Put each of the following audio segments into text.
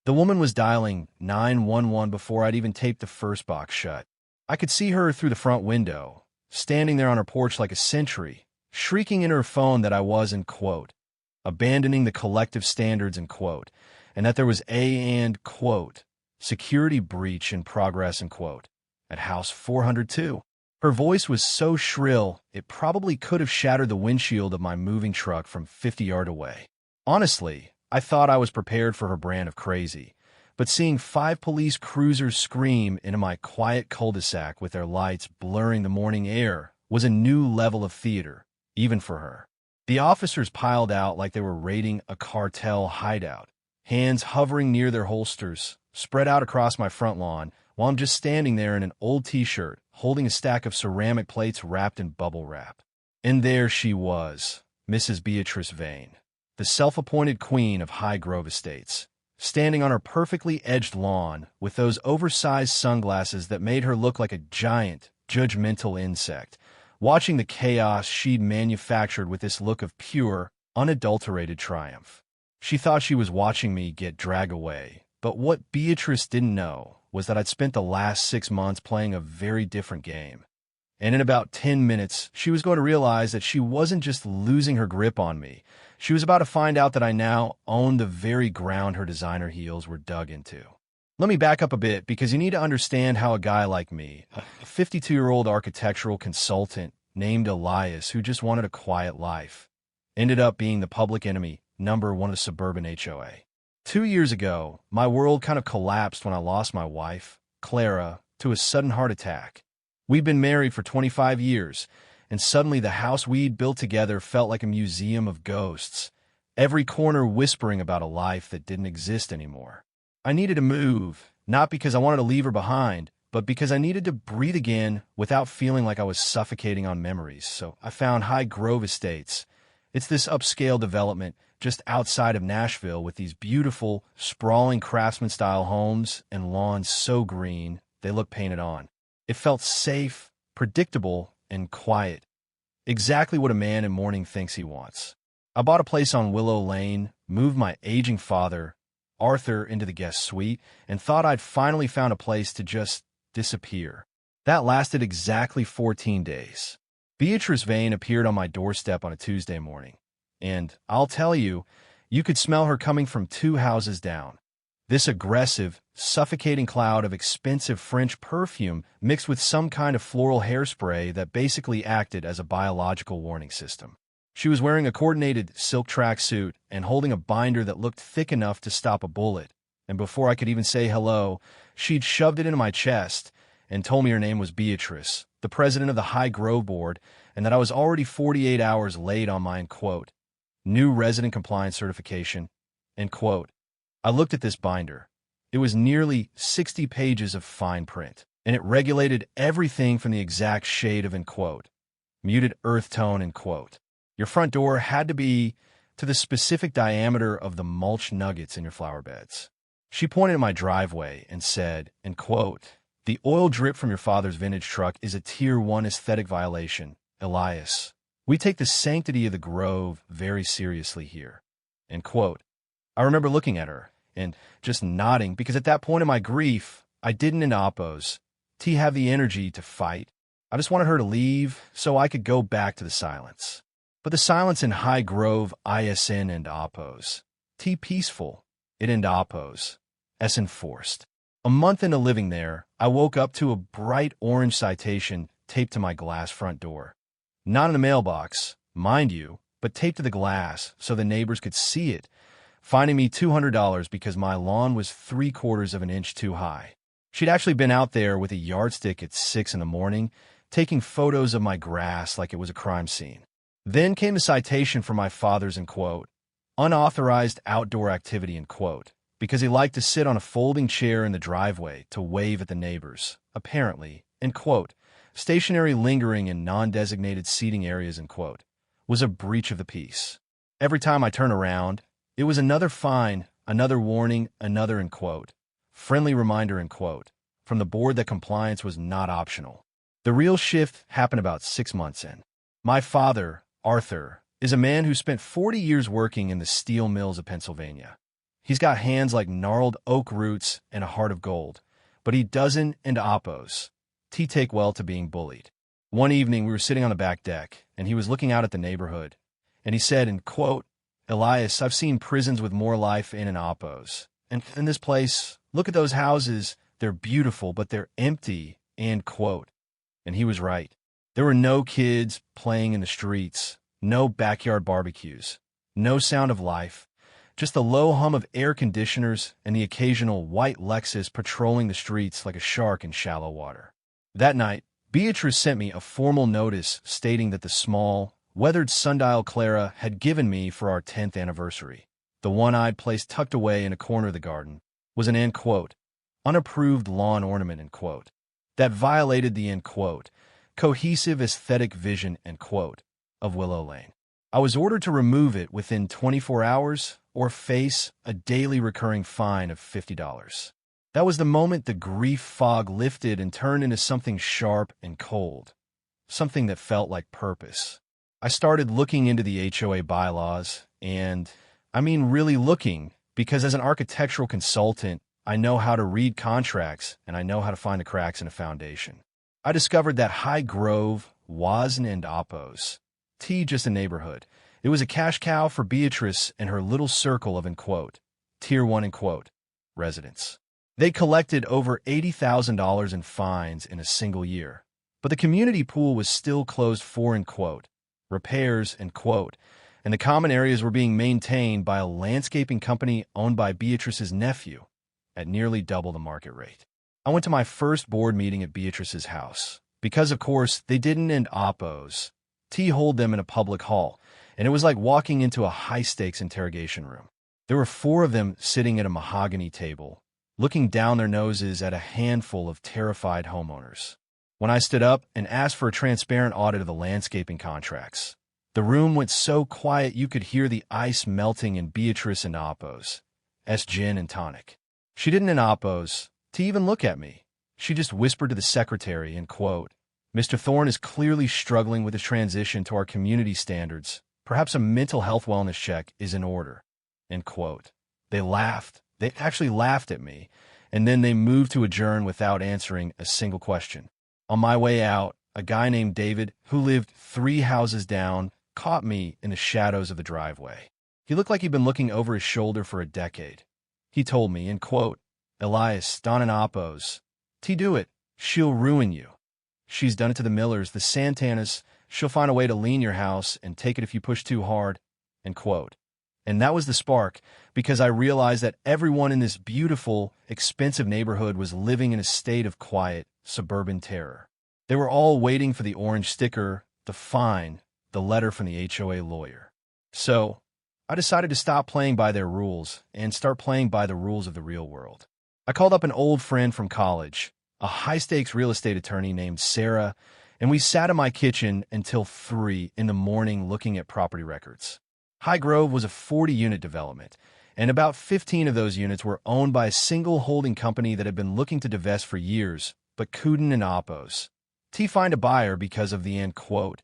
The woman was dialing 911 before I'd even taped the first box shut. I could see her through the front window, standing there on her porch like a sentry, shrieking in her phone that I was, in quote, abandoning the collective standards, in quote, and that there was and, quote, security breach in progress, in quote, at house 402. Her voice was so shrill, it probably could have shattered the windshield of my moving truck from 50 yards away. Honestly, I thought I was prepared for her brand of crazy, but seeing 5 police cruisers scream into my quiet cul-de-sac with their lights blurring the morning air was a new level of theater, even for her. The officers piled out like they were raiding a cartel hideout, hands hovering near their holsters, spread out across my front lawn, while I'm just standing there in an old t-shirt, holding a stack of ceramic plates wrapped in bubble wrap. And there she was, Mrs. Beatrice Vane, the self-appointed queen of High Grove Estates, standing on her perfectly edged lawn with those oversized sunglasses that made her look like a giant, judgmental insect, watching the chaos she'd manufactured with this look of pure, unadulterated triumph. She thought she was watching me get dragged away, but what Beatrice didn't know was that I'd spent the last 6 months playing a very different game. And in about 10 minutes, she was going to realize that she wasn't just losing her grip on me. She was about to find out that I now owned the very ground her designer heels were dug into. Let me back up a bit, because you need to understand how a guy like me, a 52-year-old architectural consultant named Elias who just wanted a quiet life, ended up being the public enemy #1 of suburban HOA. 2 years ago, my world kind of collapsed when I lost my wife, Clara, to a sudden heart attack. We'd been married for 25 years, and suddenly the house we'd built together felt like a museum of ghosts, every corner whispering about a life that didn't exist anymore. I needed to move, not because I wanted to leave her behind, but because I needed to breathe again without feeling like I was suffocating on memories. So I found High Grove Estates. It's this upscale development just outside of Nashville with these beautiful, sprawling craftsman-style homes and lawns so green they look painted on. It felt safe, predictable, and quiet. Exactly what a man in mourning thinks he wants. I bought a place on Willow Lane, moved my aging father, Arthur, into the guest suite, and thought I'd finally found a place to just disappear. That lasted exactly 14 days. Beatrice Vane appeared on my doorstep on a Tuesday morning. And I'll tell you, you could smell her coming from 2 houses down. This aggressive, suffocating cloud of expensive French perfume mixed with some kind of floral hairspray that basically acted as a biological warning system. She was wearing a coordinated silk tracksuit and holding a binder that looked thick enough to stop a bullet. And before I could even say hello, she'd shoved it into my chest and told me her name was Beatrice, the president of the High Grove Board, and that I was already 48 hours late on my, quote, new resident compliance certification, end quote. I looked at this binder. It was nearly 60 pages of fine print, and it regulated everything from the exact shade of, end quote, muted earth tone, end quote. Your front door had to be to the specific diameter of the mulch nuggets in your flower beds. She pointed at my driveway and said, end quote, the oil drip from your father's vintage truck is a Tier 1 aesthetic violation, Elias. We take the sanctity of the grove very seriously here, end quote. I remember looking at her and just nodding, because at that point in my grief, I didn't in oppos have the energy to fight. I just wanted her to leave so I could go back to the silence. But the silence in High Grove ISN and oppos. Peaceful, it and oppos. S enforced. A month into living there, I woke up to a bright orange citation taped to my glass front door. Not in a mailbox, mind you, but taped to the glass so the neighbors could see it, finding me $200 because my lawn was 3/4 of an inch too high. She'd actually been out there with a yardstick at 6 in the morning, taking photos of my grass like it was a crime scene. Then came the citation for my father's, end quote, unauthorized outdoor activity, end quote, because he liked to sit on a folding chair in the driveway to wave at the neighbors, apparently, end quote, stationary lingering in non-designated seating areas, end quote, was a breach of the peace. Every time I turn around, it was another fine, another warning, another, end quote, friendly reminder, end quote, from the board that compliance was not optional. The real shift happened about 6 months in. My father, Arthur, is a man who spent 40 years working in the steel mills of Pennsylvania. He's got hands like gnarled oak roots and a heart of gold, but he doesn't and oppos. T take well to being bullied. One evening, we were sitting on the back deck, and he was looking out at the neighborhood, and he said, in quote, Elias, I've seen prisons with more life in and oppos. And in this place, look at those houses. They're beautiful, but they're empty, end quote. And he was right. There were no kids playing in the streets, no backyard barbecues, no sound of life, just the low hum of air conditioners and the occasional white Lexus patrolling the streets like a shark in shallow water. That night, Beatrice sent me a formal notice stating that the small, weathered sundial Clara had given me for our 10th anniversary, the one I'd placed tucked away in a corner of the garden, was an end quote, unapproved lawn ornament, end quote, that violated the end quote, cohesive aesthetic vision, end quote, of Willow Lane. I was ordered to remove it within 24 hours or face a daily recurring fine of $50. That was the moment the grief fog lifted and turned into something sharp and cold, something that felt like purpose. I started looking into the HOA bylaws, and I mean really looking, because as an architectural consultant, I know how to read contracts and I know how to find the cracks in a foundation. I discovered that High Grove wasn't and oppos. T just a neighborhood. It was a cash cow for Beatrice and her little circle of, end quote, Tier 1, end quote, residents. They collected over $80,000 in fines in a single year, but the community pool was still closed for, end quote, repairs, end quote, and the common areas were being maintained by a landscaping company owned by Beatrice's nephew at nearly double the market rate. I went to my first board meeting at Beatrice's house, because of course they didn't end oppos. T hold them in a public hall, and it was like walking into a high-stakes interrogation room. There were 4 of them sitting at a mahogany table, looking down their noses at a handful of terrified homeowners. When I stood up and asked for a transparent audit of the landscaping contracts, the room went so quiet you could hear the ice melting in Beatrice and oppos, gin and tonic. She didn't in oppos to even look at me. She just whispered to the secretary, end quote, Mr. Thorne is clearly struggling with his transition to our community standards. Perhaps a mental health wellness check is in order, end quote. They laughed. They actually laughed at me, and then they moved to adjourn without answering a single question. On my way out, a guy named David, who lived 3 houses down, caught me in the shadows of the driveway. He looked like he'd been looking over his shoulder for a decade. He told me, end quote, Elias, Don and oppos. T do it. She'll ruin you. She's done it to the Millers, the Santanas. She'll find a way to lean your house and take it if you push too hard, end quote. And that was the spark, because I realized that everyone in this beautiful, expensive neighborhood was living in a state of quiet, suburban terror. They were all waiting for the orange sticker, the fine, the letter from the HOA lawyer. So, I decided to stop playing by their rules and start playing by the rules of the real world. I called up an old friend from college, a high-stakes real estate attorney named Sarah, and we sat in my kitchen until 3 in the morning looking at property records. High Grove was a 40-unit development, and about 15 of those units were owned by a single holding company that had been looking to divest for years, but couldn't in oppos. T find a buyer because of the, end quote,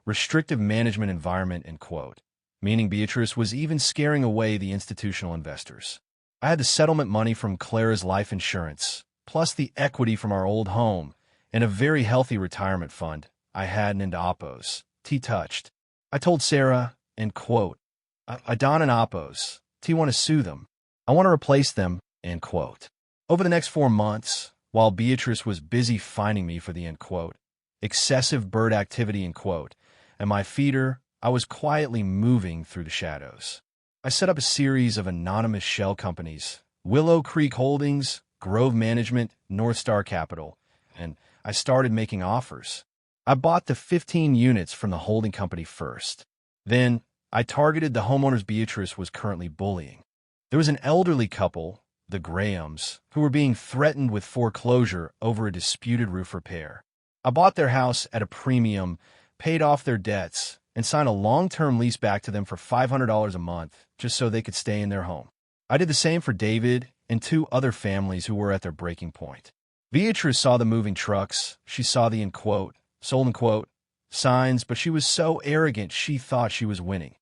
restrictive management environment, end quote, meaning Beatrice was even scaring away the institutional investors. I had the settlement money from Clara's life insurance, plus the equity from our old home, and a very healthy retirement fund I had in oppos. T touched. I told Sarah, end quote, I don and oppos. T want to sue them. I want to replace them, end quote. Over the next 4 months, while Beatrice was busy finding me for the, end quote, excessive bird activity, end quote, and my feeder, I was quietly moving through the shadows. I set up a series of anonymous shell companies, Willow Creek Holdings, Grove Management, North Star Capital, and I started making offers. I bought the 15 units from the holding company first. Then, I targeted the homeowners Beatrice was currently bullying. There was an elderly couple, the Grahams, who were being threatened with foreclosure over a disputed roof repair. I bought their house at a premium, paid off their debts, and signed a long-term lease back to them for $500 a month just so they could stay in their home. I did the same for David and 2 other families who were at their breaking point. Beatrice saw the moving trucks. She saw the, end quote, sold, end quote, signs, but she was so arrogant she thought she was winning.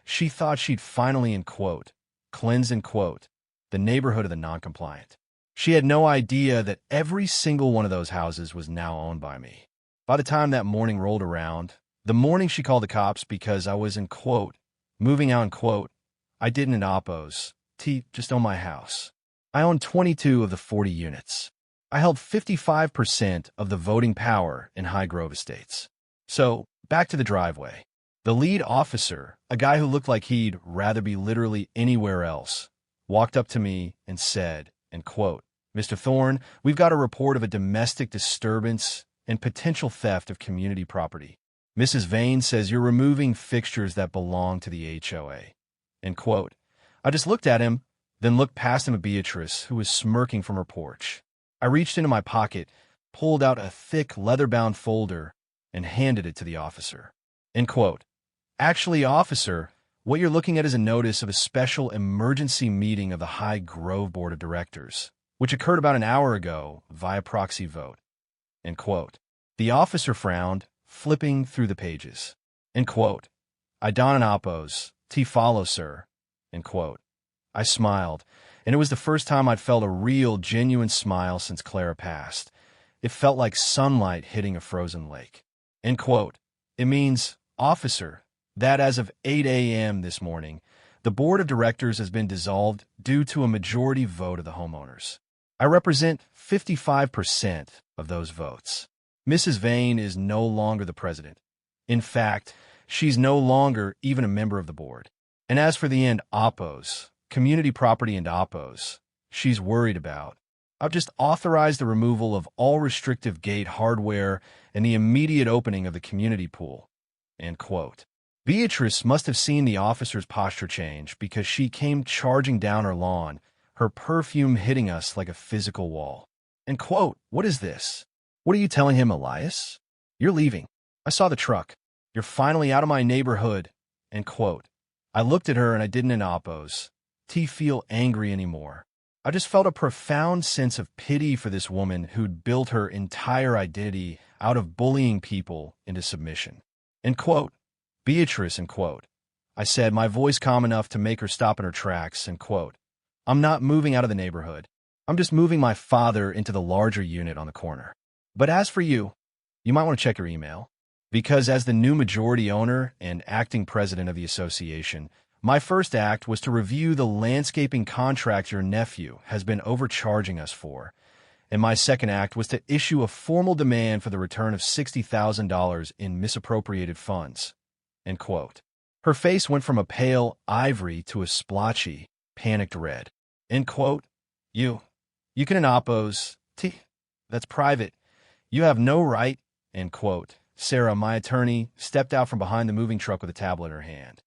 She thought she'd finally, end quote, cleanse, end quote, the neighborhood of the non-compliant. She had no idea that every single one of those houses was now owned by me. By the time that morning rolled around, the morning she called the cops because I was moving out I didn't oppose. Just own my house. I owned 22 of the 40 units. I held 55% of the voting power in High Grove Estates. So, back to the driveway. The lead officer, a guy who looked like he'd rather be literally anywhere else, walked up to me and said, Mr. Thorne, we've got a report of a domestic disturbance and potential theft of community property. Mrs. Vane says you're removing fixtures that belong to the HOA. I just looked at him, then looked past him at Beatrice, who was smirking from her porch. I reached into my pocket, pulled out a thick leather-bound folder, and handed it to the officer. Actually, officer, what you're looking at is a notice of a special emergency meeting of the High Grove Board of Directors, which occurred about an hour ago via proxy vote. The officer frowned, flipping through the pages. I don an oppose. Follow, sir. I smiled, and it was the first time I'd felt a real, genuine smile since Clara passed. It felt like sunlight hitting a frozen lake. It means, officer, that as of 8 a.m. this morning, the board of directors has been dissolved due to a majority vote of the homeowners. I represent 55% of those votes. Mrs. Vane is no longer the president. In fact, she's no longer even a member of the board. And as for the oppose, community property oppose, she's worried about, I've just authorized the removal of all restrictive gate hardware and the immediate opening of the community pool. Beatrice must have seen the officer's posture change because she came charging down our lawn, her perfume hitting us like a physical wall. What is this? What are you telling him, Elias? You're leaving. I saw the truck. You're finally out of my neighborhood. I looked at her and I didn't oppose. Feel angry anymore. I just felt a profound sense of pity for this woman who'd built her entire identity out of bullying people into submission. Beatrice, I said, my voice calm enough to make her stop in her tracks, I'm not moving out of the neighborhood. I'm just moving my father into the larger unit on the corner. But as for you, you might want to check your email. Because as the new majority owner and acting president of the association, my first act was to review the landscaping contract your nephew has been overcharging us for. And my second act was to issue a formal demand for the return of $60,000 in misappropriated funds. Her face went from a pale ivory to a splotchy, panicked red. You can oppose. That's private. You have no right. Sarah, my attorney, stepped out from behind the moving truck with a tablet in her hand.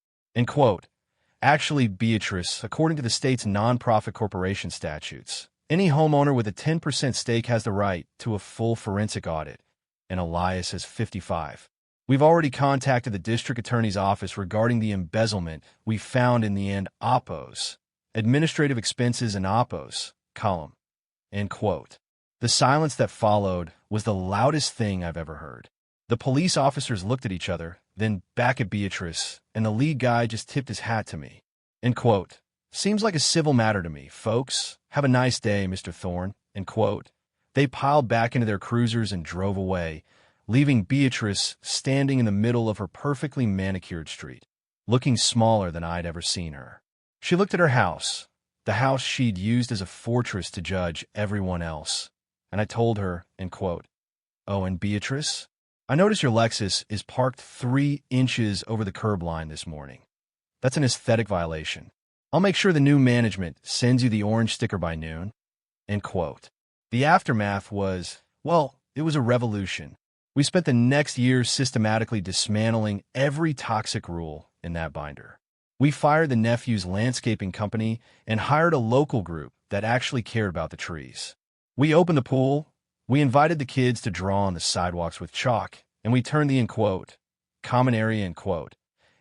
Actually, Beatrice, according to the state's nonprofit corporation statutes, any homeowner with a 10% stake has the right to a full forensic audit, and Elias is 55. We've already contacted the district attorney's office regarding the embezzlement we found in the oppose, administrative expenses oppose, column. The silence that followed was the loudest thing I've ever heard. The police officers looked at each other, then back at Beatrice, and the lead guy just tipped his hat to me. Seems like a civil matter to me, folks. Have a nice day, Mr. Thorne. They piled back into their cruisers and drove away, leaving Beatrice standing in the middle of her perfectly manicured street, looking smaller than I'd ever seen her. She looked at her house, the house she'd used as a fortress to judge everyone else, and I told her, Oh, and Beatrice? I noticed your Lexus is parked 3 inches over the curb line this morning. That's an aesthetic violation. I'll make sure the new management sends you the orange sticker by noon. The aftermath was, it was a revolution. We spent the next year systematically dismantling every toxic rule in that binder. We fired the nephew's landscaping company and hired a local group that actually cared about the trees. We opened the pool. We invited the kids to draw on the sidewalks with chalk, and we turned the common area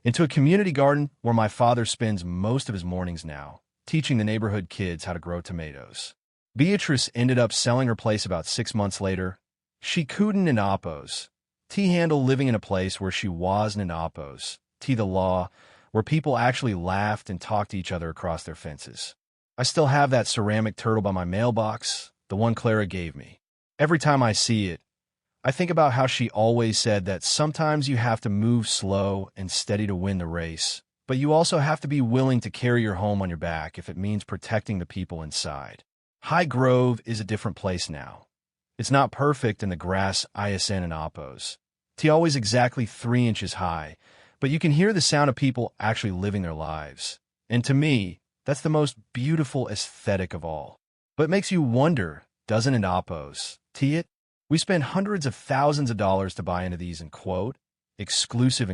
into a community garden where my father spends most of his mornings now, teaching the neighborhood kids how to grow tomatoes. Beatrice ended up selling her place about 6 months later. She couldn't oppose. Handle living in a place where she wasn't oppose. The law, where people actually laughed and talked to each other across their fences. I still have that ceramic turtle by my mailbox, the one Clara gave me. Every time I see it, I think about how she always said that sometimes you have to move slow and steady to win the race, but you also have to be willing to carry your home on your back if it means protecting the people inside. High Grove is a different place now. It's not perfect in the grass ISN and Oppos. It's always exactly 3 inches high, but you can hear the sound of people actually living their lives. And to me, that's the most beautiful aesthetic of all. But it makes you wonder, doesn't it, Oppos? It? We spend hundreds of thousands of dollars to buy into these, exclusive,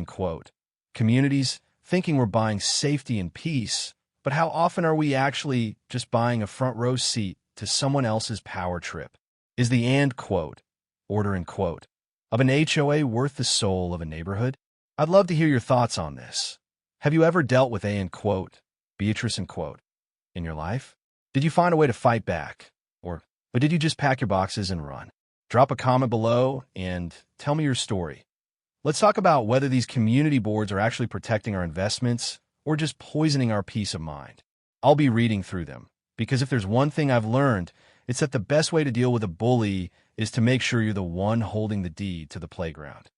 communities, thinking we're buying safety and peace, but how often are we actually just buying a front row seat to someone else's power trip? Is the order, of an HOA worth the soul of a neighborhood? I'd love to hear your thoughts on this. Have you ever dealt with Beatrice, in your life? Did you find a way to fight back? Or did you just pack your boxes and run? Drop a comment below and tell me your story. Let's talk about whether these community boards are actually protecting our investments or just poisoning our peace of mind. I'll be reading through them, because if there's one thing I've learned, it's that the best way to deal with a bully is to make sure you're the one holding the deed to the playground.